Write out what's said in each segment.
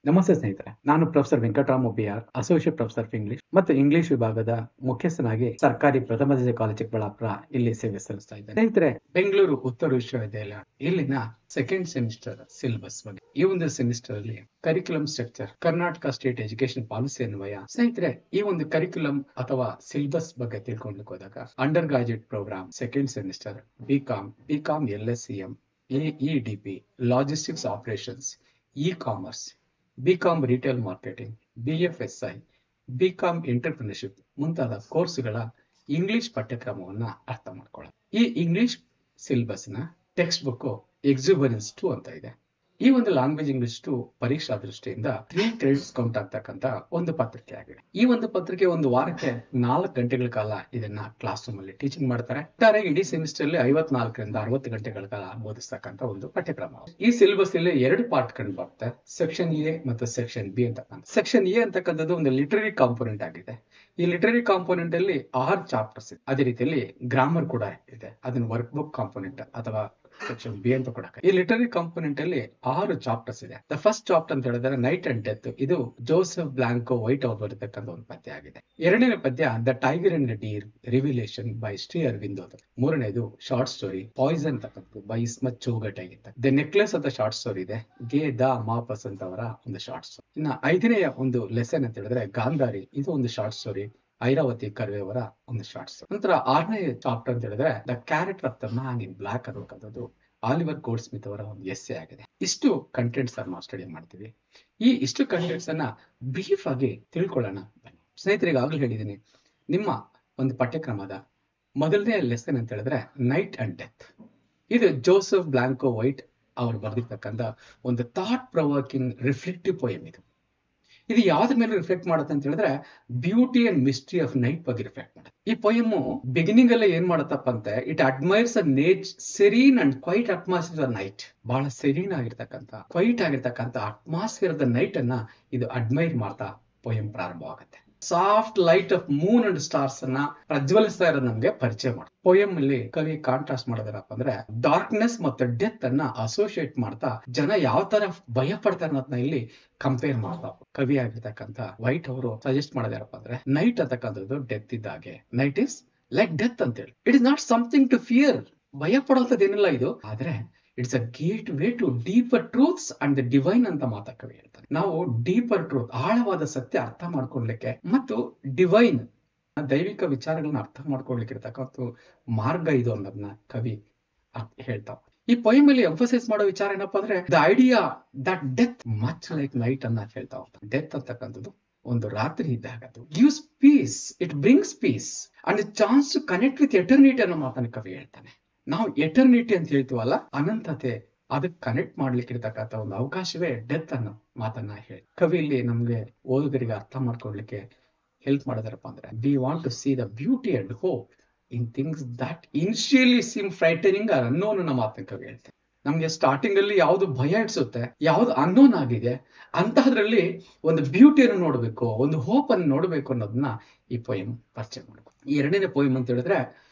ನಮಸ್ತೆ ಸ್ನೇಹಿತರೆ, ನಾನು professor Venkataram OBR, associate professor of English ಮತ್ತು ಇಂಗ್ಲಿಷ್ ವಿಭಾಗದ ಮುಖ್ಯಸ್ಥನಾಗಿ ಸರ್ಕಾರಿ ಪ್ರಥಮ ದರ್ಜೆ ಕಾಲೇಜ್ ಚಿಕ್ಕಬಳ್ಳಾಪುರ ಇಲ್ಲಿ ಸೇವೆ ಸಲ್ಲಿಸ್ತಾ ಇದ್ದೇನೆ. ಸ್ನೇಹಿತರೆ, ಬೆಂಗಳೂರು ಉತ್ತರ ವಿಶ್ವವಿದ್ಯಾಲಯ ಇಲ್ಲಿನ ಸೆಕೆಂಡ್ ಸೆಮಿಸ್ಟರ್ ಸಿಲೆಬಸ್ ಬಗ್ಗೆ ಈ ಒಂದು ಸೆಮಿಸ್ಟರ್ ಅಲ್ಲಿ curriculum structure Karnataka state education policy ಅನ್ವಯ ಸ್ನೇಹಿತರೆ ಈ ಒಂದು ಕರಿಕ್ಯುಲಮ್ ಅಥವಾ ಸಿಲೆಬಸ್ ಬಗ್ಗೆ ತಿಳ್ಕೊಳ್ಳಿಕ್ಕೆ ಹೋದಾಗ undergraduate programme second semester B Com LSCM AEDP logistics operations e-commerce B Com retail marketing BFSI B Com entrepreneurship ಮುಂತಾದ ಕೋರ್ಸ್ಗಳ ಇಂಗ್ಲಿಷ್ ಪಠ್ಯಕ್ರಮವನ್ನ ಅರ್ಥ ಮಾಡ್ಕೊಳ್ಳೋಣ. ಈ ಇಂಗ್ಲಿಷ್ ಸಿಲೆಬಸ್ ನ ಟೆಕ್ಸ್ಟ್ ಬುಕ್ ಎಕ್ಸುಬರೆನ್ಸ್ 2 ಅಂತ ಇದೆ. ಈ ಒಂದು ಲ್ಯಾಂಗ್ವೇಜ್ ಇಂಗ್ಲಿಷ್ 2 ಪರೀಕ್ಷಾ ದೃಷ್ಟಿಯಿಂದ 3 ಕ್ರೆಡಿಟ್ಸ್ ಕೌಂಟ್ ಆಗ್ತಕ್ಕಂತ ಒಂದು ಪತ್ರಿಕೆ ಆಗಿದೆ. ಈ ಒಂದು ಪತ್ರಿಕೆ ಒಂದು ವಾರಕ್ಕೆ 4 ಗಂಟೆಗಳ ಕಾಲ ಇದನ್ನ ಕ್ಲಾಸ್ ರೂಮ್ ಅಲ್ಲಿ ಟೀಚಿಂಗ್ ಮಾಡ್ತಾರೆ. ಒಟ್ಟಾರೆ ಇಡೀ ಸೆಮಿಸ್ಟರ್ ಅಲ್ಲಿ 54 ರಿಂದ 60 ಗಂಟೆಗಳ ಕಾಲ ಬೋಧಿಸ್ತಕ್ಕಂತ ಒಂದು ಪಠ್ಯಕ್ರಮ. ಈ ಸಿಲೆಬಸ್ ಅಲ್ಲಿ 2 ಪಾರ್ಟ್ ಕಂಡು ಬರುತ್ತೆ, ಸೆಕ್ಷನ್ ಎ ಮತ್ತು ಸೆಕ್ಷನ್ ಬಿ ಅಂತಕ್ಕಂಥ. ಸೆಕ್ಷನ್ ಎ ಅಂತಕ್ಕಂಥದ್ದು ಒಂದು ಲಿಟರರಿ ಕಾಂಪೋನೆಂಟ್ ಆಗಿದೆ. ಈ ಲಿಟರರಿ ಕಾಂಪೋನೆಂಟ್ ಅಲ್ಲಿ 6 ಚಾಪ್ಟರ್ಸ್ ಇದೆ. ಅದೇ ರೀತಿಯಲ್ಲಿ ಗ್ರಾಮರ್ ಕೂಡ ಇದೆ, ಅದನ್ನ ವರ್ಕ್ ಬುಕ್ ಕಾಂಪೋನೆಂಟ್ ಅಥವಾ ಸೆಕ್ಷನ್ ಬಿ ಅಂತ ಕೂಡ. ಈ ಲಿಟರರಿ ಕಾಂಪೋನೆಂಟ್ ಅಲ್ಲಿ 6 ಚಾಪ್ಟರ್ಸ್ ಇದೆ. ದ ಫಸ್ಟ್ ಚಾಪ್ಟರ್ ಅಂತ ಹೇಳಿದ್ರೆ ನೈಟ್ ಅಂಡ್ ಡೆತ್, ಇದು ಜೋಸೆಫ್ ಬ್ಲಾಂಕೋ ವೈಟ್ ಅವ್ರು ಬರತಕ್ಕಂತ ಒಂದು ಪದ್ಯ ಆಗಿದೆ. ಎರಡನೇ ಪದ್ಯ the tiger and deer revelation by Shri Aravind. ಮೂರನೇದು ಶಾರ್ಟ್ ಸ್ಟೋರಿ ಪಾಯ್ಸನ್ ಅಂತಕ್ಕಂಥದ್ದು ಬೈ ಇಸ್ಮತ್ ಚೌಗಟ್ ಆಗಿತ್ತು. ದ ನೆಕ್ಲೆಸ್ ಅಂತ ಶಾರ್ಟ್ ಸ್ಟೋರಿ ಇದೆ, ಗೆ ದ ಮಾಪಸ್ ಅಂತ ಅವರ ಒಂದು ಶಾರ್ಟ್ ಸ್ಟೋರಿ. ಇನ್ನ 5ನೇ ಒಂದು ಲೆಸನ್ ಅಂತ ಹೇಳಿದ್ರೆ ಗಾಂಧಾರಿ, ಇದು ಒಂದು ಶಾರ್ಟ್ ಸ್ಟೋರಿ, ಐರಾವತಿ ಕರ್ವೆ ಅವರ ಒಂದು ಶಾರ್ಟ್ ಸ್ಟೋರಿ. ನಂತರ 6ನೇ ಚಾಪ್ಟರ್ ಅಂತ ಹೇಳಿದ್ರೆ the character of the man in black ಅನ್ನೋದು ಆಲಿವರ್ ಗೋಲ್ಡ್ ಸ್ಮಿತ್ ಅವರ ಒಂದು ಎಸ್ಸೆ ಆಗಿದೆ. ಇಷ್ಟು ಕಂಟೆಂಟ್ಸ್ ಅನ್ನು ನಾವು ಸ್ಟಡಿ ಮಾಡ್ತೀವಿ. ಇಷ್ಟು ಕಂಟೆಂಟ್ಸ್ ಅನ್ನ ಬ್ರೀಫ್ ಆಗಿ ತಿಳ್ಕೊಳ್ಳೋಣ ಬನ್ನಿ. ಸ್ನೇಹಿತರಿಗೆ ಆಗ್ಲೂ ಹೇಳಿದ್ದೀನಿ, ನಿಮ್ಮ ಒಂದು ಪಠ್ಯಕ್ರಮದ ಮೊದಲನೇ ಲೆಸನ್ ಅಂತ ಹೇಳಿದ್ರೆ ನೈಟ್ ಅಂಡ್ ಡೆತ್. ಇದು ಜೋಸೆಫ್ ಬ್ಲಾಂಕೋ ವೈಟ್ ಅವರು ಬರೆದಿರ್ತಕ್ಕಂಥ ಒಂದು ಥಾಟ್ ಪ್ರೊವೋಕಿಂಗ್ ರಿಫ್ಲೆಕ್ಟಿವ್ ಪೋಯಮ್. ಇದು ಯಾವ್ದ್ರ ಮೇಲೆ ರಿಫ್ಲೆಕ್ಟ್ ಮಾಡುತ್ತೆ ಅಂತ ಹೇಳಿದ್ರೆ beauty and mystery of night ಬಗ್ಗೆ ರಿಫ್ಲೆಕ್ಟ್ ಮಾಡುತ್ತೆ. ಈ ಪೊಯಮ್ ಬಿಗಿನಿಂಗ್ ಅಲ್ಲೇ ಏನ್ ಮಾಡತ್ತಪ್ಪ ಅಂತ, it admires a serene and quiet atmosphere of night. ಬಹಳ ಸೆರೀನ್ ಆಗಿರ್ತಕ್ಕಂಥ ಕ್ವೈಟ್ ಆಗಿರ್ತಕ್ಕಂಥ ಅಟ್ಮಾಸ್ಫಿಯರ್ ಆಫ್ ದ ನೈಟ್ ಅನ್ನ ಇದು ಅಡ್ಮೈರ್ ಮಾಡ್ತಾ ಪೊಯಮ್ ಪ್ರಾರಂಭವಾಗುತ್ತೆ. Soft light of moon and stars ಅನ್ನ ಪ್ರಜ್ವಲಿಸ್ತಾ ಇರೋದು ನಮ್ಗೆ ಪರಿಚಯ ಮಾಡುತ್ತೆ. ಪೊಯಮ್ ಅಲ್ಲಿ ಕವಿ ಕಾಂಟ್ರಾಸ್ಟ್ ಮಾಡೋದೇನಪ್ಪ ಅಂದ್ರೆ ಡಾರ್ಕ್ನೆಸ್ ಮತ್ತು ಡೆತ್ ಅನ್ನ ಅಸೋಸಿಯೇಟ್ ಮಾಡ್ತಾ ಜನ ಯಾವ ತರ ಭಯ ಪಡ್ತಾರೆ ಅನ್ನೋದನ್ನ ಇಲ್ಲಿ ಕಂಪೇರ್ ಮಾಡ್ತಾ ಕವಿ ಆಗಿರ್ತಕ್ಕಂಥ ವೈಟ್ ಅವರು ಸಜೆಸ್ಟ್ ಮಾಡೋದೇನಪ್ಪ ಅಂದ್ರೆ ನೈಟ್ ಅಂತಕ್ಕಂಥದ್ದು ಡೆತ್ ಇದ್ದಾಗೆ. ನೈಟ್ ಇಸ್ ಲೈಕ್ ಡೆತ್ ಅಂತ ಹೇಳಿ. It is not something to fear. ಭಯ ಪಡೋಂಥದ್ದೇನಿಲ್ಲ ಇದು, ಆದ್ರೆ it's a gateway to deeper truths and the divine ಅಂತ ಮಾತಾ ಕವಿ ಹೇಳ್ತಾರೆ. ನಾವು ಡೀಪರ್ ಟ್ರೂತ್, ಆಳವಾದ ಸತ್ಯ ಅರ್ಥ ಮಾಡ್ಕೊಳ್ಲಿಕ್ಕೆ ಮತ್ತು ಡಿವೈನ್ ದೈವಿಕ ವಿಚಾರಗಳನ್ನ ಅರ್ಥ ಮಾಡ್ಕೊಳ್ಲಿಕ್ಕೆ ಇರ್ತಕ್ಕಂಥ ಮಾರ್ಗ ಇದು ಅನ್ನೋದನ್ನ ಕವಿ ಹೇಳ್ತಾವ. ಈ ಪೊಯಮ್ ಅಲ್ಲಿ ಎಂಫಸೈಸ್ ಮಾಡೋ ವಿಚಾರ ಏನಪ್ಪಾ ಅಂದ್ರೆ the idea that death much like night ಅನ್ನ ಹೇಳ್ತಾ ಹೋಗ್ತಾರೆ. ಡೆತ್ ಅಂತಕ್ಕಂಥದ್ದು ಒಂದು ರಾತ್ರಿ ಇದ್ದಾಗ ಅದು gives peace, it brings peace and chance to connect with eternity ಅನ್ನೋ ಮಾತನ್ನ ಕವಿ ಹೇಳ್ತಾನೆ. ನಾವು ಎಟರ್ನಿಟಿ ಅಂತ ಹೇಳ್ತೀವಲ್ಲ, ಅನಂತತೆ, ಅದಕ್ಕೆ ಕನೆಕ್ಟ್ ಮಾಡ್ಲಿಕ್ಕೆ ಇರ್ತಕ್ಕಂಥ ಒಂದು ಅವಕಾಶವೇ ಡೆತ್ ಅನ್ನೋ ಮಾತನ್ನ ಹೇಳಿ ಕವಿ ಇಲ್ಲಿ ನಮ್ಗೆ ಓದುಗರಿಗೆ ಅರ್ಥ ಮಾಡ್ಕೊಳ್ಲಿಕ್ಕೆ ಹೆಲ್ಪ್ ಮಾಡೋದರಪ್ಪ ಅಂದ್ರೆ we want to see the beauty and hope in things that initially seem frightening or unknown ಅನ್ನೋ ಮಾತನ್ನ ಕವಿ ಹೇಳ್ತಾರೆ. ನಮ್ಗೆ ಸ್ಟಾರ್ಟಿಂಗ್ ಅಲ್ಲಿ ಯಾವ್ದು ಭಯ ಇಡ್ಸುತ್ತೆ, ಯಾವ್ದು ಅನ್ನೋನ್ ಆಗಿದೆ, ಅಂತಹದ್ರಲ್ಲಿ ಒಂದು ಬ್ಯೂಟಿಯನ್ನು ನೋಡ್ಬೇಕು, ಒಂದು ಹೋಪ್ ಅನ್ನು ನೋಡ್ಬೇಕು ಅನ್ನೋದನ್ನ ಈ ಪೊಯಮ್ ಪರಿಚಯ ಮಾಡ್ಬೇಕು. ಈ 2ನೇ ಪೊಯಮ್ ಅಂತ ಹೇಳಿದ್ರೆ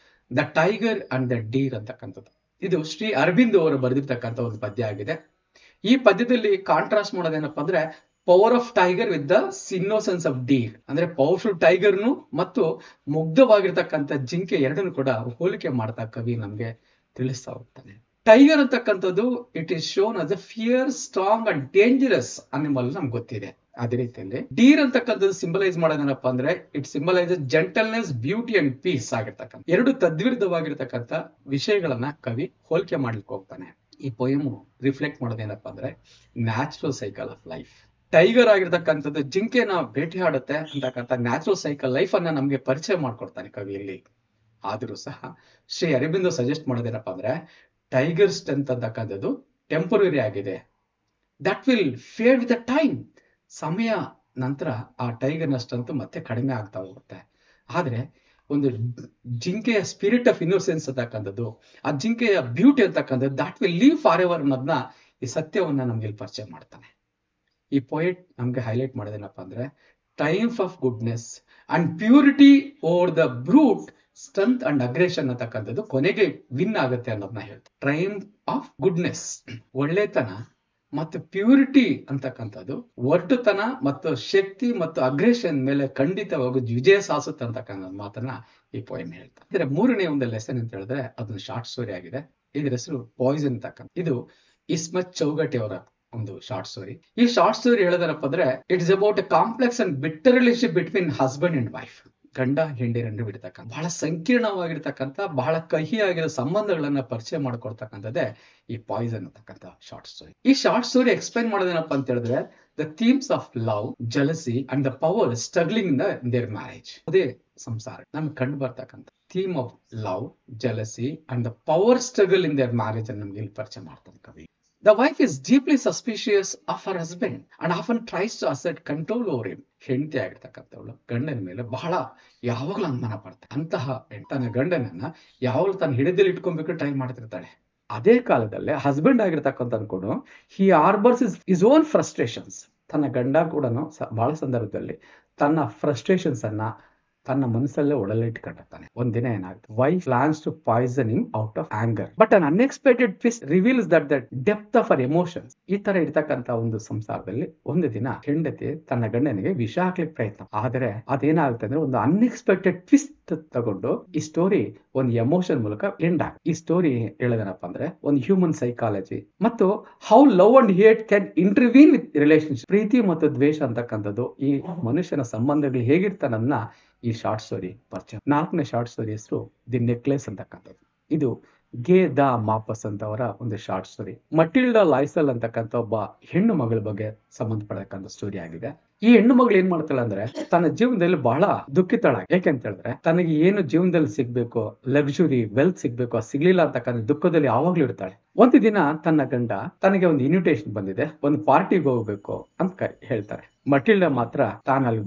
the tiger and the Deere ಅಂತಕ್ಕಂಥದ್ದು. ಇದು ಶ್ರೀ ಅರವಿಂದ್ ಅವರು ಬರೆದಿರ್ತಕ್ಕಂಥ ಒಂದು ಪದ್ಯ ಆಗಿದೆ. ಈ ಪದ್ಯದಲ್ಲಿ ಕಾಂಟ್ರಾಸ್ಟ್ ಮಾಡೋದೇನಪ್ಪಾ ಅಂದ್ರೆ power of tiger with the innocence of Deere. ಅಂದ್ರೆ ಪವರ್ಫುಲ್ ಟೈಗರ್ನು ಮತ್ತು ಮುಗ್ಧವಾಗಿರ್ತಕ್ಕಂಥ ಜಿಂಕೆ ಎರಡನ್ನು ಕೂಡ ಹೋಲಿಕೆ ಮಾಡ್ತಾ ಕವಿ ನಮ್ಗೆ ತಿಳಿಸ್ತಾ ಹೋಗ್ತಾನೆ. ಟೈಗರ್ ಅಂತಕ್ಕಂಥದ್ದು it is shown as a fear, strong and dangerous animal ನಮ್ಗೆ ಗೊತ್ತಿದೆ. ಅದೇ ರೀತಿಯಲ್ಲಿ ಡೀರ್ ಅಂತಕ್ಕಂಥದ್ದು ಸಿಂಬಲೈಸ್ ಮಾಡೋದೇನಪ್ಪ ಅಂದ್ರೆ it symbolise gentleness, beauty and peace ಆಗಿರ್ತಕ್ಕಂಥ 2 ತದ್ವಿರುದ್ಧವಾಗಿರ್ತಕ್ಕಂಥ ವಿಷಯಗಳನ್ನ ಕವಿ ಹೋಲಿಕೆ ಮಾಡ್ಲಿಕ್ಕೆ ಹೋಗ್ತಾನೆ. ಈ ಪೊಯಮ್ ರಿಫ್ಲೆಕ್ಟ್ ಮಾಡೋದೇನಪ್ಪ ಅಂದ್ರೆ natural cycle of life. Tiger ಆಗಿರ್ತಕ್ಕಂಥದ್ದು ಜಿಂಕೆನ ಭೇಟಿ ಆಡುತ್ತೆ ಅಂತಕ್ಕಂಥ ನ್ಯಾಚುರಲ್ ಸೈಕಲ್ ಲೈಫ್ ಅನ್ನ ನಮ್ಗೆ ಪರಿಚಯ ಮಾಡ್ಕೊಡ್ತಾನೆ ಕವಿಯಲ್ಲಿ. ಆದ್ರೂ ಸಹ ಶ್ರೀ ಅರವಿಂದ್ ಸಜೆಸ್ಟ್ ಮಾಡೋದೇನಪ್ಪ ಅಂದ್ರೆ ಟೈಗರ್ ಸ್ಟ್ರೆಂತ್ ಅಂತಕ್ಕಂಥದ್ದು ಟೆಂಪರರಿ ಆಗಿದೆ, that will fade with the time. ಸಮಯ ನಂತರ ಆ ಟೈಗರ್ನ ಸ್ಟ್ರೆಂತ್ ಮತ್ತೆ ಕಡಿಮೆ ಆಗ್ತಾ ಹೋಗುತ್ತೆ. ಆದ್ರೆ ಒಂದು ಜಿಂಕೆಯ ಸ್ಪಿರಿಟ್ ಆಫ್ ಇನ್ನೋಸೆನ್ಸ್ ಅಂತಕ್ಕಂಥದ್ದು, ಆ ಜಿಂಕೆಯ ಬ್ಯೂಟಿ ಅಂತಕ್ಕಂಥದ್ದು that will leave for ever ಅನ್ನೋದನ್ನ ಈ ಸತ್ಯವನ್ನ ನಮ್ಗೆ ಇಲ್ಲಿ ಪರಿಚಯ ಮಾಡ್ತಾನೆ. ಈ ಪೊಯೆಟ್ ನಮ್ಗೆ ಹೈಲೈಟ್ ಮಾಡೋದೇನಪ್ಪ ಅಂದ್ರೆ triumph of goodness and purity over the ಬ್ರೂಟ್, strength and aggression ಅಂತಕ್ಕಂಥದ್ದು ಕೊನೆಗೆ ವಿನ್ ಆಗುತ್ತೆ ಅನ್ನೋದನ್ನ ಹೇಳ್ತಾರೆ. ಟ್ರಯಂಫ್ ಆಫ್ ಗುಡ್ನೆಸ್, ಒಳ್ಳೆತನ ಮತ್ತು ಪ್ಯೂರಿಟಿ ಅಂತಕ್ಕಂಥದ್ದು ಒರಟುತನ ಮತ್ತು ಶಕ್ತಿ ಮತ್ತು ಅಗ್ರೆಷನ್ ಮೇಲೆ ಖಂಡಿತವಾಗಿ ವಿಜಯ ಸಾಧಿಸುತ್ತೆ ಅಂತಕ್ಕಂಥ ಮಾತನ್ನ ಈ ಪೋಯಮ್ ಹೇಳ್ತಾರೆ. ಇದರ ಮೂರನೇ ಒಂದು ಲೆಸನ್ ಅಂತ ಹೇಳಿದ್ರೆ ಅದೊಂದು ಶಾರ್ಟ್ ಸ್ಟೋರಿ ಆಗಿದೆ. ಇದರ ಹೆಸರು ಪಾಯ್ಸನ್ ಅಂತಕ್ಕಂಥ. ಇದು ಇಸ್ಮತ್ ಚೌಗಟಿ ಅವರ ಒಂದು ಶಾರ್ಟ್ ಸ್ಟೋರಿ. ಈ ಶಾರ್ಟ್ ಸ್ಟೋರಿ ಹೇಳೋದಪ್ಪ ಅಂದ್ರೆ it is about A complex and bitter relationship between husband and wife. ಗಂಡ ಹೆಂಡಿರನ್ನು ಬಿಡ್ತಕ್ಕಂಥ ಬಹಳ ಸಂಕೀರ್ಣವಾಗಿರ್ತಕ್ಕಂಥ ಬಹಳ ಕಹಿಯಾಗಿರೋ ಸಂಬಂಧಗಳನ್ನ ಪರಿಚಯ ಮಾಡ್ಕೊಳ್ತಕ್ಕಂಥದ್ದೇ ಈ ಪಾಯ್ಸನ್ ಅಂತಕ್ಕಂಥ ಶಾರ್ಟ್ ಸ್ಟೋರಿ. ಈ ಶಾರ್ಟ್ ಸ್ಟೋರಿ ಎಕ್ಸ್ಪ್ಲೈನ್ ಮಾಡೋದೇನಪ್ಪ ಅಂತ ಹೇಳಿದ್ರೆ the themes of love, jealousy and the power struggling in their marriage. ಅದೇ ಸಂಸಾರ ನಮ್ಗೆ ಕಂಡು ಬರ್ತಕ್ಕಂಥ theme of love, jealousy and the power struggle in their marriage ಅನ್ನು ನಮ್ಗೆ ಇಲ್ಲಿ ಪರಿಚಯ ಮಾಡ್ತಾನೆ ಕವಿ. The wife is deeply suspicious of her husband and often tries to assert control over him. ಹೆಂಡತಿ ಆಗಿರ್ತಕ್ಕಂಥವಳು ಗಂಡನ ಮೇಲೆ ಬಹಳ ಯಾವಾಗಲೂ ಅನುಮಾನ ಪಡ್ತಾಳೆ. ಅಂತಹ ತನ್ನ ಗಂಡನನ್ನ ಯಾವಾಗಲೂ ತನ್ನ ಹಿಡಿದಲ್ಲಿ ಇಟ್ಕೊಬೇಕು ಟ್ರೈ ಮಾಡ್ತಿರ್ತಾಳೆ. ಅದೇ ಕಾಲದಲ್ಲೇ ಹಸ್ಬೆಂಡ್ ಆಗಿರ್ತಕ್ಕಂಥ ಅನ್ಕೊಂಡು ಹಿ ಆರ್ಬರ್ಸ್ ಇಸ್ ಓನ್ ಫ್ರಸ್ಟ್ರೇಷನ್ಸ್. ತನ್ನ ಗಂಡ ಕೂಡ ಬಹಳ ಸಂದರ್ಭದಲ್ಲಿ ತನ್ನ ಫ್ರಸ್ಟ್ರೇಷನ್ಸ್ ಅನ್ನ ತನ್ನ ಮನಸ್ಸಲ್ಲೇ ಒಡಲಿಟ್ಕೊಂಡಿರ್ತಾನೆ. ಒಂದಿನ ಏನಾಗುತ್ತೆ, wife plans to poison him out of anger but an unexpected twist reveals that depth of our emotions. ಈ ತರ ಇರ್ತಕ್ಕಂಥ ಒಂದು ಸಂಸಾರದಲ್ಲಿ ಒಂದು ದಿನ ಹೆಂಡತಿ ತನ್ನ ಗಂಡನಿಗೆ ವಿಷ ಹಾಕ್ಲಿಕ್ಕೆ ಪ್ರಯತ್ನ, ಆದರೆ ಅದೇನಾಗುತ್ತೆ ಅಂದ್ರೆ ಒಂದು ಅನ್ಎಕ್ಸ್ಪೆಕ್ಟೆಡ್ ಟ್ವಿಸ್ಟ್ ತಗೊಂಡು ಈ ಸ್ಟೋರಿ ಒಂದು ಎಮೋಷನ್ ಮೂಲಕ ಎಂಡ್ ಆಗ. ಈ ಸ್ಟೋರಿ ಹೇಳೋದೇನಪ್ಪ ಅಂದ್ರೆ ಒಂದು ಹ್ಯೂಮನ್ ಸೈಕಾಲಜಿ ಮತ್ತು how love and hate can intervene with relationship. ಪ್ರೀತಿ ಮತ್ತು ದ್ವೇಷ ಅಂತಕ್ಕಂಥದ್ದು ಈ ಮನುಷ್ಯನ ಸಂಬಂಧಗಳು ಹೇಗಿರ್ತಾನನ್ನ ಈ ಶಾರ್ಟ್ ಸ್ಟೋರಿ ಪರಿಚಯ. ನಾಲ್ಕನೇ ಶಾರ್ಟ್ ಸ್ಟೋರಿ ಹೆಸರು ದಿ ನೆಕ್ಲೆಸ್ ಅಂತಕ್ಕಂಥದ್ದು. ಇದು ಗೆ ದ ಮಾಪಸ್ ಅಂತವರ ಒಂದು ಶಾರ್ಟ್ ಸ್ಟೋರಿ. ಮಟಿಲ್ಡಾ ಲೈಸಲ್ ಅಂತಕ್ಕಂಥ ಒಬ್ಬ ಹೆಣ್ಣು ಮಗಳ ಬಗ್ಗೆ ಸಂಬಂಧಪಡತಕ್ಕಂಥ ಸ್ಟೋರಿ ಆಗಿದೆ. ಈ ಹೆಣ್ಣು ಮಗಳು ಏನ್ ಮಾಡ್ತಾಳೆ ಅಂದ್ರೆ ತನ್ನ ಜೀವನದಲ್ಲಿ ಬಹಳ ದುಃಖಿತಾಳ. ಯಾಕೆಂತ ಹೇಳಿದ್ರೆ ತನಗೆ ಏನು ಜೀವನದಲ್ಲಿ ಸಿಗ್ಬೇಕು, ಲಕ್ಸುರಿ ವೆಲ್ತ್ ಸಿಗ್ಬೇಕು, ಅದು ಸಿಗ್ಲಿಲ್ಲ ಅಂತಕ್ಕಂಥ ದುಃಖದಲ್ಲಿ ಯಾವಾಗ್ಲೂ ಇರ್ತಾಳೆ. ಒಂದು ದಿನ ತನ್ನ ಗಂಡ ತನಗೆ ಒಂದು ಇನ್ವಿಟೇಷನ್ ಬಂದಿದೆ, ಒಂದು ಪಾರ್ಟಿಗೆ ಹೋಗ್ಬೇಕು ಅಂತ ಹೇಳ್ತಾರೆ. ಮಟಿಲ್ಡಾ ಮಾತ್ರ ತಾನು ಅಲ್ಲಿ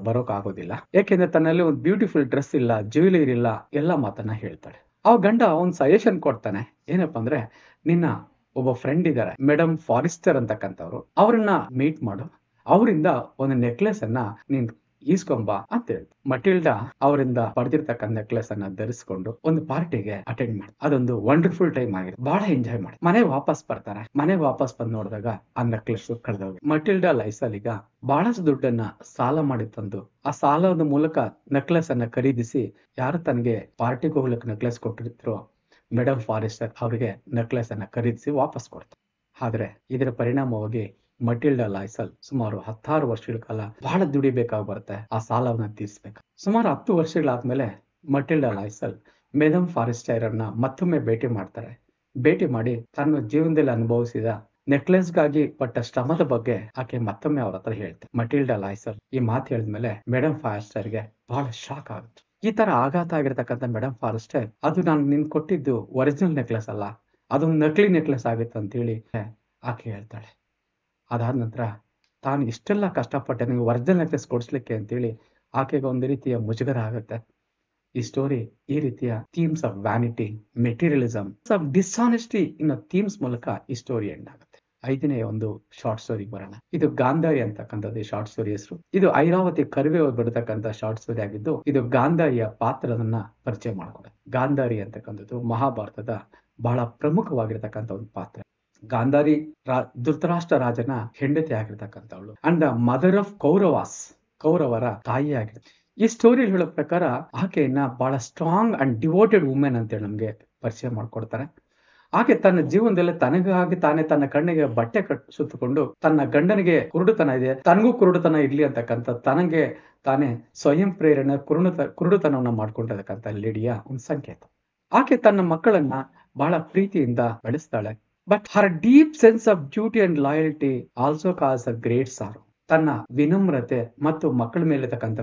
ಬರೋಕ್ ಆಗೋದಿಲ್ಲ. ಯಾಕೆಂದ್ರೆ ತನ್ನಲ್ಲಿ ಒಂದು ಬ್ಯೂಟಿಫುಲ್ ಡ್ರೆಸ್ ಇಲ್ಲ, ಜ್ಯುವೆಲರಿ ಇಲ್ಲ, ಎಲ್ಲ ಮಾತನ್ನ ಹೇಳ್ತಾಳೆ. ಅವ ಗಂಡ ಒಂದು ಸಜೆಷನ್ ಕೊಡ್ತಾನೆ. ಏನಪ್ಪಾ ಅಂದ್ರೆ ನಿನ್ನ ಒಬ್ಬ ಫ್ರೆಂಡ್ ಇದ್ದಾರೆ ಮೇಡಮ್ ಫಾರೆಸ್ಟರ್ ಅಂತಕ್ಕಂಥವ್ರು, ಅವ್ರನ್ನ ಮೀಟ್ ಮಾಡು, ಅವರಿಂದ ಒಂದು ನೆಕ್ಲೆಸ್ ಅನ್ನ ನೀನ್ ಈಸ್ಕೊಂಬ ಅಂತ ಹೇಳಿ ಮಟಿಲ್ಡಾ ಅವರಿಂದ ಪಡೆದಿರ್ತಕ್ಕಂಥ ನೆಕ್ಲೆಸ್ ಅನ್ನ ಧರಿಸಿಕೊಂಡು ಒಂದು ಪಾರ್ಟಿಗೆ ಅಟೆಂಡ್ ಮಾಡಿ ಅದೊಂದು ವಂಡರ್ಫುಲ್ ಟೈಮ್ ಆಗಿದೆ. ಬಹಳ ಎಂಜಾಯ್ ಮಾಡಿ ಮನೆಗೆ ವಾಪಸ್ ಬರ್ತಾರೆ. ಮನೆಗೆ ವಾಪಸ್ ಬಂದು ನೋಡಿದಾಗ ಆ ನೆಕ್ಲೆಸ್ ಕಳೆದೋಗಿ. ಮಟಿಲ್ಡಾ ಲೈಸಲ್ ಈಗ ಬಹಳಷ್ಟು ದುಡ್ಡನ್ನ ಸಾಲ ಮಾಡಿ ತಂದು ಆ ಸಾಲದ ಮೂಲಕ ನೆಕ್ಲೆಸ್ ಅನ್ನ ಖರೀದಿಸಿ ಯಾರು ತನಗೆ ಪಾರ್ಟಿಗೆ ಹೋಗ್ಲಿಕ್ಕೆ ನೆಕ್ಲೆಸ್ ಕೊಟ್ಟಿರ್ತಾರೋ ಮೇಡಮ್ ಫಾರೆಸ್ಟರ್ ಅವರಿಗೆ ನೆಕ್ಲೆಸ್ ಅನ್ನ ಖರೀದಿಸಿ ವಾಪಸ್ ಕೊಡ್ತಾರೆ. ಆದ್ರೆ ಇದರ ಪರಿಣಾಮವಾಗಿ ಮಟಿಲ್ಡಾ ಲೈಸಲ್ ಸುಮಾರು 16 ವರ್ಷಗಳ ಕಾಲ ಬಹಳ ದುಡಿಬೇಕಾಗಿ ಬರುತ್ತೆ ಆ ಸಾಲವನ್ನ ತೀರಿಸಬೇಕು. ಸುಮಾರು 10 ವರ್ಷಗಳಾದ್ಮೇಲೆ ಮಟಿಲ್ಡಾ ಲೈಸಲ್ ಮೇಡಮ್ ಫಾರೆಸ್ಟರ್ ಅನ್ನ ಮತ್ತೊಮ್ಮೆ ಭೇಟಿ ಮಾಡ್ತಾರೆ. ಭೇಟಿ ಮಾಡಿ ತನ್ನ ಜೀವನದಲ್ಲಿ ಅನುಭವಿಸಿದ ನೆಕ್ಲೆಸ್ಗಾಗಿ ಪಟ್ಟ ಶ್ರಮದ ಬಗ್ಗೆ ಆಕೆ ಮತ್ತೊಮ್ಮೆ ಅವ್ರ ಹತ್ರ ಹೇಳ್ತಾರೆ. ಮಟಿಲ್ಡಾ ಲೈಸಲ್ ಈ ಮಾತು ಹೇಳಿದ್ಮೇಲೆ ಮೇಡಮ್ ಫಾರೆಸ್ಟರ್ಗೆ ಬಹಳ ಶಾಕ್ ಆಗುತ್ತೆ. ಈ ತರ ಆಘಾತ ಆಗಿರ್ತಕ್ಕಂಥ ಮೇಡಮ್ ಫಾರೆಸ್ಟರ್ ಅದು ನಾನು ನಿನ್ ಕೊಟ್ಟಿದ್ದು ಒರಿಜಿನಲ್ ನೆಕ್ಲೆಸ್ ಅಲ್ಲ, ಅದೊಂದು ನಕಲಿ ನೆಕ್ಲೆಸ್ ಆಗಿತ್ತು ಅಂತ ಹೇಳಿ ಆಕೆ ಹೇಳ್ತಾಳೆ. ಅದಾದ ನಂತರ ತಾನು ಇಷ್ಟೆಲ್ಲ ಕಷ್ಟಪಟ್ಟೆ ನಿಮಗೆ ಒರಿಜಿನಲ್ ನೆಕ್ಲೆಸ್ ಕೊಡಿಸ್ಲಿಕ್ಕೆ ಅಂತೇಳಿ ಆಕೆಗೆ ಒಂದು ರೀತಿಯ ಮುಜುಗರ ಆಗುತ್ತೆ. ಈ ಸ್ಟೋರಿ ಈ ರೀತಿಯ themes of vanity, materialism, of dishonesty ಇನ್ನೋ ಥೀಮ್ಸ್ ಮೂಲಕ ಈ ಸ್ಟೋರಿ ಎಂಡ್ ಆಗುತ್ತೆ. 5ನೇ ಒಂದು ಶಾರ್ಟ್ ಸ್ಟೋರಿ ಬರೋಣ. ಇದು ಗಾಂಧಾರಿ ಅಂತಕ್ಕಂಥದ್ದು ಈ ಶಾರ್ಟ್ ಸ್ಟೋರಿ ಹೆಸರು. ಇದು ಐರಾವತಿ ಕರ್ವೆ ಬರತಕ್ಕಂಥ ಶಾರ್ಟ್ ಸ್ಟೋರಿ ಆಗಿದ್ದು ಇದು ಗಾಂಧಾರಿಯ ಪಾತ್ರದನ್ನ ಪರಿಚಯ ಮಾಡಿಕೊಡ. ಗಾಂಧಾರಿ ಅಂತಕ್ಕಂಥದ್ದು ಮಹಾಭಾರತದ ಬಹಳ ಪ್ರಮುಖವಾಗಿರ್ತಕ್ಕಂಥ ಒಂದು ಪಾತ್ರ. ಗಾಂಧಾರಿ ಧೃತರಾಷ್ಟ್ರ ರಾಜನ ಹೆಂಡತಿ ಆಗಿರ್ತಕ್ಕಂಥವಳು ಅಂಡ್ ದ ಮದರ್ ಆಫ್ ಕೌರವರ ತಾಯಿ ಆಗಿರುತ್ತೆ. ಈ ಸ್ಟೋರಿ ಹೇಳೋ ಪ್ರಕಾರ ಆಕೆಯನ್ನ ಬಹಳ ಸ್ಟ್ರಾಂಗ್ ಅಂಡ್ ಡಿವೋಟೆಡ್ ವುಮೆನ್ ಅಂತೇಳಿ ನಮ್ಗೆ ಪರಿಚಯ ಮಾಡ್ಕೊಡ್ತಾರೆ. ಆಕೆ ತನ್ನ ಜೀವನದಲ್ಲಿ ತನಗಾಗಿ ತಾನೇ ತನ್ನ ಕಣ್ಣಿಗೆ ಬಟ್ಟೆ ಸುತ್ತಕೊಂಡು ತನ್ನ ಗಂಡನಿಗೆ ಕುರುಡುತನ ಇದೆ, ತನಗೂ ಕುರುಡುತನ ಇರ್ಲಿ ಅಂತಕ್ಕಂಥ ತನಗೆ ತಾನೇ ಸ್ವಯಂ ಪ್ರೇರಣೆ ಕುರುಡುತನವನ್ನ ಮಾಡ್ಕೊಂಡಿರ್ತಕ್ಕಂಥ ಲೇಡಿಯ ಒಂದು ಸಂಕೇತ. ಆಕೆ ತನ್ನ ಮಕ್ಕಳನ್ನ ಬಹಳ ಪ್ರೀತಿಯಿಂದ ಬೆಳೆಸ್ತಾಳೆ. But her deep sense of duty and loyalty also causes a great sorrow. ತನ್ನ ವಿನಮ್ರತೆ ಮತ್ತು ಮಕ್ಕಳ ಮೇಲೆ ಇರತಕ್ಕಂಥ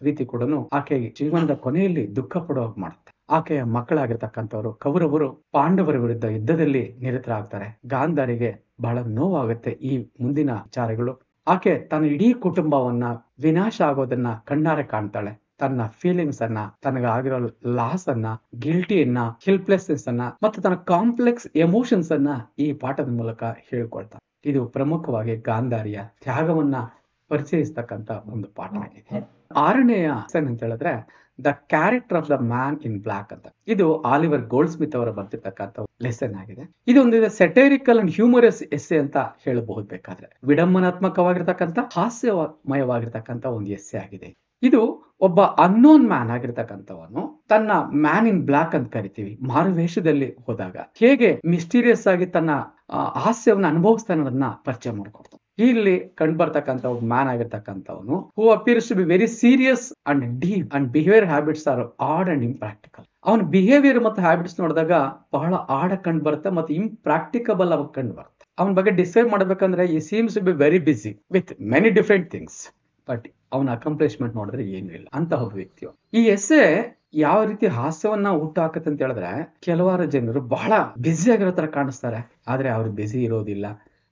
ಪ್ರೀತಿ ಕೂಡ ಆಕೆಗೆ ಜೀವನದ ಕೊನೆಯಲ್ಲಿ ದುಃಖ ಪಡುವಾಗ ಮಾಡುತ್ತೆ. ಆಕೆಯ ಮಕ್ಕಳಾಗಿರ್ತಕ್ಕಂಥವ್ರು ಕೌರವರು ಪಾಂಡವರ ವಿರುದ್ಧ ಯುದ್ಧದಲ್ಲಿ ನಿರತರಾಗ್ತಾರೆ. ಗಾಂಧಾರಿಗೆ ಬಹಳ ನೋವಾಗುತ್ತೆ ಈ ಮುಂದಿನ ವಿಚಾರಗಳು. ಆಕೆ ತನ್ನ ಇಡೀ ಕುಟುಂಬವನ್ನ ವಿನಾಶ ಆಗೋದನ್ನ ಕಣ್ಣಾರೆ ಕಾಣ್ತಾಳೆ. ತನ್ನ ಫೀಲಿಂಗ್ಸ್ ಅನ್ನ, ತನಗಾಗಿರೋ ಲಾಸ್ ಅನ್ನ, ಗಿಲ್ಟಿಯನ್ನ, ಹೆಲ್ಪ್ಲೆಸ್ನೆಸ್ ಅನ್ನ ಮತ್ತು ತನ್ನ ಕಾಂಪ್ಲೆಕ್ಸ್ ಎಮೋಷನ್ಸ್ ಅನ್ನ ಈ ಪಾಠದ ಮೂಲಕ ಹೇಳ್ಕೊಳ್ತಾನೆ. ಇದು ಪ್ರಮುಖವಾಗಿ ಗಾಂಧಾರಿಯ ತ್ಯಾಗವನ್ನ ಪರಿಚಯಿಸ್ತಕ್ಕಂಥ ಒಂದು ಪಾಠ ಆಗಿದೆ. 6ನೇಯ ಅಂತ ಹೇಳಿದ್ರೆ the character of the man in black ಅಂತ. ಇದು ಆಲಿವರ್ ಗೋಲ್ಡ್ ಸ್ಮಿತ್ ಅವರ ಬರ್ತಿರ್ತಕ್ಕಂಥ ಲೆಸನ್ ಆಗಿದೆ. ಇದೊಂದು ಸೆಟೈರಿಕಲ್ ಅಂಡ್ ಹ್ಯೂಮರಸ್ ಎಸ್ಸೆ ಅಂತ ಹೇಳಬಹುದು. ಬೇಕಾದ್ರೆ ವಿಡಂಬನಾತ್ಮಕವಾಗಿರ್ತಕ್ಕಂಥ ಹಾಸ್ಯಮಯವಾಗಿರ್ತಕ್ಕಂಥ ಒಂದು ಎಸ್ಸೆ ಆಗಿದೆ. ಇದು ಒಬ್ಬ ಅನ್ನೋನ್ ಮ್ಯಾನ್ ಆಗಿರ್ತಕ್ಕಂಥವನು ತನ್ನ ಮ್ಯಾನ್ ಇನ್ ಬ್ಲಾಕ್ ಅಂತ ಕರಿತೀವಿ ಮಾರುವೇಷದಲ್ಲಿ ಹೋದಾಗ ಹೇಗೆ ಮಿಸ್ಟೀರಿಯಸ್ ಆಗಿ ತನ್ನ ಹಾಸ್ಯವನ್ನ ಅನುಭವಿಸ್ತಾನೆ ಅನ್ನೋದನ್ನ ಪರಿಚಯ ಮಾಡ್ಕೊಡ್ತಾನೆ. ಇಲ್ಲಿ ಕಂಡು ಬರ್ತಕ್ಕಂಥ ಒಬ್ಬ ಮ್ಯಾನ್ ಆಗಿರ್ತಕ್ಕಂಥವನು who appears to be very serious and deep and behaviour habits are odd and impractical. ಅವನ ಬಿಹೇವಿಯರ್ ಮತ್ತು ಹ್ಯಾಬಿಟ್ಸ್ ನೋಡಿದಾಗ ಬಹಳ ಆಡ ಕಂಡು ಬರುತ್ತೆ ಮತ್ತು ಇಂಪ್ರಾಕ್ಟಿಕಬಲ್ ಅವಾಗ ಕಂಡು ಬರುತ್ತೆ. ಅವನ ಬಗ್ಗೆ ಡಿಸ್ಕ್ರೈಬ್ ಮಾಡ್ಬೇಕಂದ್ರೆ ಈ seems to be very busy with many different things, but ಅವನ ಅಕಾಂಪ್ಲಿಷ್ಮೆಂಟ್ ನೋಡಿದ್ರೆ ಏನೂ ಇಲ್ಲ ಅಂತ ಒಬ್ಬ ವ್ಯಕ್ತಿ. ಈ ಎಸ್ಸೆ ಯಾವ ರೀತಿ ಹಾಸ್ಯವನ್ನ ಹುಟ್ಟು ಹಾಕತ್ತೆ ಅಂತ ಹೇಳಿದ್ರೆ, ಕೆಲವಾರು ಜನರು ಬಹಳ ಬ್ಯುಸಿ ಆಗಿರೋ ತರ ಕಾಣಿಸ್ತಾರೆ, ಆದ್ರೆ ಅವ್ರು ಬ್ಯುಸಿ ಇರೋದಿಲ್ಲ,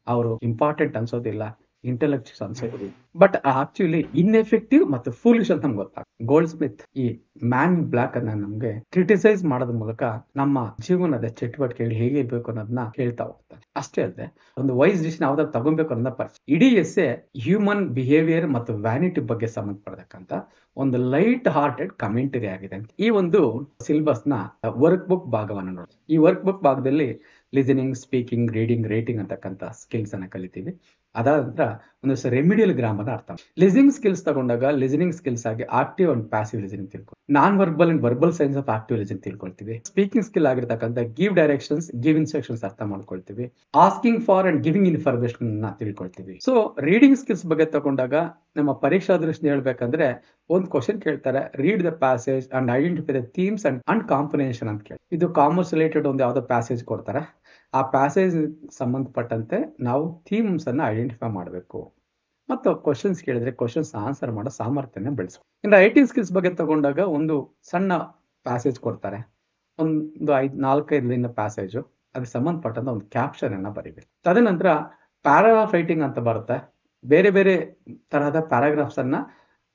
ಅವರು ಇಂಪಾರ್ಟೆಂಟ್ ಅನ್ಸೋದಿಲ್ಲ, ಇಂಟೆಲೆಕ್ಚುಯಲ್ ಅನ್ಸೋದಿಲ್ಲ, ಬಟ್ ಆಕ್ಚುಲಿ ಇನ್ಎಫೆಕ್ಟಿವ್ ಮತ್ತು ಫೂಲಿಶ್ ಅಂತ ನಮ್ಗೆ ಗೊತ್ತಾಗ. ಗೋಲ್ಡ್ ಸ್ಮಿತ್ ಈ ಮ್ಯಾನ್ ಇನ್ ಬ್ಲಾಕ್ ಅನ್ನ ನಮ್ಗೆ ಕ್ರಿಟಿಸೈಸ್ ಮಾಡೋದ್ರ ಮೂಲಕ ನಮ್ಮ ಜೀವನದ ಚಟುವಟಿಕೆಗಳು ಹೇಗೆ ಇರ್ಬೇಕು ಅನ್ನೋದನ್ನ ಹೇಳ್ತಾ ಹೋಗ್ತಾರೆ. ಅಷ್ಟೇ ಅಲ್ಲದೆ ಒಂದು ವೈಸ್ ಡಿಸಿಷನ್ ಯಾವ್ದಾದ್ರು ತಗೊಬೇಕು ಅನ್ನೋದ ಪರಿಚಯ. ಇಡೀ ಎಸ್ಸೆ ಹ್ಯೂಮನ್ ಬಿಹೇವಿಯರ್ ಮತ್ತು ವ್ಯಾನಿಟಿ ಬಗ್ಗೆ ಸಂಬಂಧಪಡತಕ್ಕಂತ ಒಂದು ಲೈಟ್ ಹಾರ್ಟೆಡ್ ಕಮೆಂಟರಿ ಆಗಿದೆ. ಈ ಒಂದು ಸಿಲೆಬಸ್ ನ ವರ್ಕ್ ಬುಕ್ ಭಾಗವನ್ನು ನೋಡಿ. ಈ ವರ್ಕ್ ಬುಕ್ ಭಾಗದಲ್ಲಿ ಲಿಸನಿಂಗ್, ಸ್ಪೀಕಿಂಗ್, ರೀಡಿಂಗ್, ರೈಟಿಂಗ್ ಅಂತಕ್ಕಂಥ ಸ್ಕಿಲ್ಸ್ ಅನ್ನ ಕಲಿತೀವಿ. ಅದಾದ ನಂತರ ಒಂದಷ್ಟು ರೆಮಿಡಿಯಲ್ ಗ್ರಾಮರ್ ಅರ್ಥ. ಲಿಸನಿಂಗ್ ಸ್ಕಿಲ್ಸ್ ತಗೊಂಡಾಗ ಲಿಸನಿಂಗ್ ಸ್ಕಿಲ್ಸ್ ಆಗಿ ಆಕ್ಟಿವ್ ಅಂಡ್ ಪ್ಯಾಸಿವ್ ಲಿಸನಿಂಗ್ ತಿಳ್ಕೊ, non verbal and verbal signs of active listening ತಿಳ್ಕೊಳ್ತೀವಿ. ಸ್ಪೀಕಿಂಗ್ ಸ್ಕಿಲ್ ಆಗಿರ್ತಕ್ಕಂಥ ಗಿವ್ ಡೈರೆಕ್ಷನ್ಸ್, ಗಿವ್ ಇನ್ಸ್ಟ್ರಕ್ಷನ್ಸ್ ಅರ್ಥ ಮಾಡ್ಕೊಳ್ತೀವಿ. Asking for and giving information ತಿಳ್ಕೊಳ್ತೀವಿ. ಸೊ ರೀಡಿಂಗ್ ಸ್ಕಿಲ್ಸ್ ಬಗ್ಗೆ ತಗೊಂಡಾಗ ನಮ್ಮ ಪರೀಕ್ಷಾ ದೃಷ್ಟಿ ಹೇಳ್ಬೇಕಂದ್ರೆ ಒಂದು ಕ್ವಶನ್ ಕೇಳ್ತಾರೆ, read the passage and identify the themes and combination ಅಂತ ಕೇಳಿ. ಇದು ಕಾಮರ್ಸ್ ರಿಲೇಟೆಡ್ ಒಂದು ಯಾವ್ದೋ ಪ್ಯಾಸೇಜ್ ಕೊಡ್ತಾರೆ, ಆ ಪ್ಯಾಸೇಜ್ ಸಂಬಂಧಪಟ್ಟಂತೆ ನಾವು ಥೀಮ್ಸ್ ಅನ್ನ ಐಡೆಂಟಿಫೈ ಮಾಡಬೇಕು ಮತ್ತು ಕ್ವಶನ್ಸ್ ಕೇಳಿದ್ರೆ ಕ್ವಶನ್ಸ್ ಆನ್ಸರ್ ಮಾಡೋ ಸಾಮರ್ಥ್ಯನ ಬೆಳೆಸಬೇಕು. ಇನ್ನು ರೈಟಿಂಗ್ ಸ್ಕಿಲ್ಸ್ ಬಗ್ಗೆ ತಗೊಂಡಾಗ ಒಂದು ಸಣ್ಣ ಪ್ಯಾಸೇಜ್ ಕೊಡ್ತಾರೆ, ಒಂದು 4-5 ಲೈನ್ ಪ್ಯಾಸೇಜು, ಅದಕ್ಕೆ ಸಂಬಂಧಪಟ್ಟಂತ ಒಂದು ಕ್ಯಾಪ್ಷನ್ ಅನ್ನ ಬರೀಬೇಕು. ತದನಂತರ ಪ್ಯಾರಾಗ್ರಾಫ್ ರೈಟಿಂಗ್ ಅಂತ ಬರುತ್ತೆ. ಬೇರೆ ಬೇರೆ ತರಹದ ಪ್ಯಾರಾಗ್ರಾಫ್ಸ್ ಅನ್ನ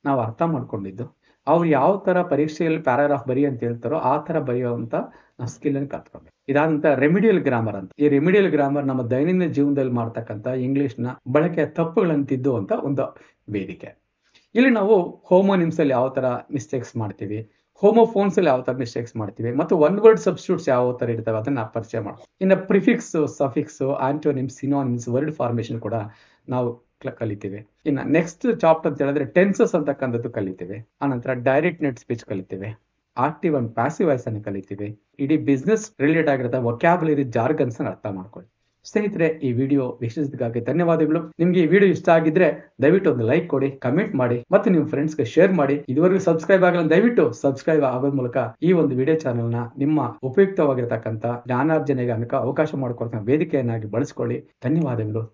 ನಾವು ಅರ್ಥ ಮಾಡ್ಕೊಂಡಿದ್ದು, ಅವ್ರು ಯಾವ ತರ ಪರೀಕ್ಷೆಯಲ್ಲಿ ಪ್ಯಾರಾಗ್ರಾಫ್ ಬರಿ ಅಂತ ಹೇಳ್ತಾರೋ ಆ ತರ ಬರೆಯುವಂತ ನಾವು ಸ್ಕಿಲ್ ಅನ್ನು ಕಲ್ತ್ಕೊಬೇಕು. ಇದಾದಂತ ರೆಮಿಡಿಯಲ್ ಗ್ರಾಮರ್ ಅಂತ. ಈ ರೆಮಿಡಿಯಲ್ ಗ್ರಾಮರ್ ನಮ್ಮ ದೈನಂದಿನ ಜೀವನದಲ್ಲಿ ಮಾಡ್ತಕ್ಕಂಥ ಇಂಗ್ಲಿಷ್ ನ ಬಳಕೆಯ ತಪ್ಪುಗಳನ್ನು ತಿದ್ದುವಂತ ಒಂದು ವೇದಿಕೆ. ಇಲ್ಲಿ ನಾವು ಹೋಮೋನಿಮ್ಸ್ ಅಲ್ಲಿ ಯಾವ ತರ ಮಿಸ್ಟೇಕ್ಸ್ ಮಾಡ್ತೀವಿ, ಹೋಮೋಫೋನ್ಸ್ ಅಲ್ಲಿ ಯಾವ ತರ ಮಿಸ್ಟೇಕ್ಸ್ ಮಾಡ್ತೀವಿ, ಮತ್ತು ಒನ್ ವರ್ಡ್ ಸಬ್ಸ್ಟಿಟ್ಯೂಟ್ಸ್ ಯಾವ ತರ ಇರ್ತವೆ ಅದನ್ನ ಪರಿಚಯ ಮಾಡ್ತೀವಿ. ಇನ್ನು prefix, suffix, antonyms, synonyms, word formation ಕೂಡ ನಾವು ಕಲಿತೀವಿ. ಇನ್ನು ನೆಕ್ಸ್ಟ್ ಚಾಪ್ಟರ್ ಅಂತ ಹೇಳಿದ್ರೆ ಟೆನ್ಸಸ್ ಅಂತಕ್ಕಂಥದ್ದು ಕಲಿತೀವಿ. ಆನಂತರ ಡೈರೆಕ್ಟ್ ನೆಟ್ ಸ್ಪೀಚ್ ಕಲಿತೀವಿ, ಆಕ್ಟಿವ್ ಅಂಡ್ ಪ್ಯಾಸಿವ್ ವಾಯ್ಸ್ ಅನ್ನು ಕಲಿತೀವಿ. ಇಡೀ ಬಿಸ್ನೆಸ್ ರಿಲೇಟೆಡ್ ಆಗಿರೋ ವೊಕ್ಯಾಬುಲರಿ ಜಾರ್ಗನ್ಸ್ ಅನ್ನು ಅರ್ಥ ಮಾಡ್ಕೊಳ್ಳಿ. ಸ್ನೇಹಿತರೆ, ಈ ವಿಡಿಯೋ ವೀಕ್ಷಿಸಿದ್ದಕ್ಕಾಗಿ ಧನ್ಯವಾದಗಳು. ನಿಮ್ಗೆ ಈ ವಿಡಿಯೋ ಇಷ್ಟ ಆಗಿದ್ರೆ ದಯವಿಟ್ಟು ಒಂದು ಲೈಕ್ ಕೊಡಿ, ಕಮೆಂಟ್ ಮಾಡಿ ಮತ್ತು ನಿಮ್ಮ ಫ್ರೆಂಡ್ಸ್ಗೆ ಶೇರ್ ಮಾಡಿ. ಇದುವರೆಗೂ ಸಬ್ಸ್ಕ್ರೈಬ್ ಆಗಲ್ಲ ದಯವಿಟ್ಟು ಸಬ್ಸ್ಕ್ರೈಬ್ ಆಗೋದ್ ಮೂಲಕ ಈ ಒಂದು ವಿಡಿಯೋ ಚಾನೆಲ್ ನ ನಿಮ್ಮ ಉಪಯುಕ್ತವಾಗಿರ್ತಕ್ಕಂಥ ಜ್ಞಾನಾರ್ಜನೆಗೆ ಅವಕಾಶ ಮಾಡಿಕೊಡ್ತಕ್ಕಂಥ ವೇದಿಕೆಯನ್ನಾಗಿ ಬಳಸ್ಕೊಳ್ಳಿ. ಧನ್ಯವಾದಗಳು.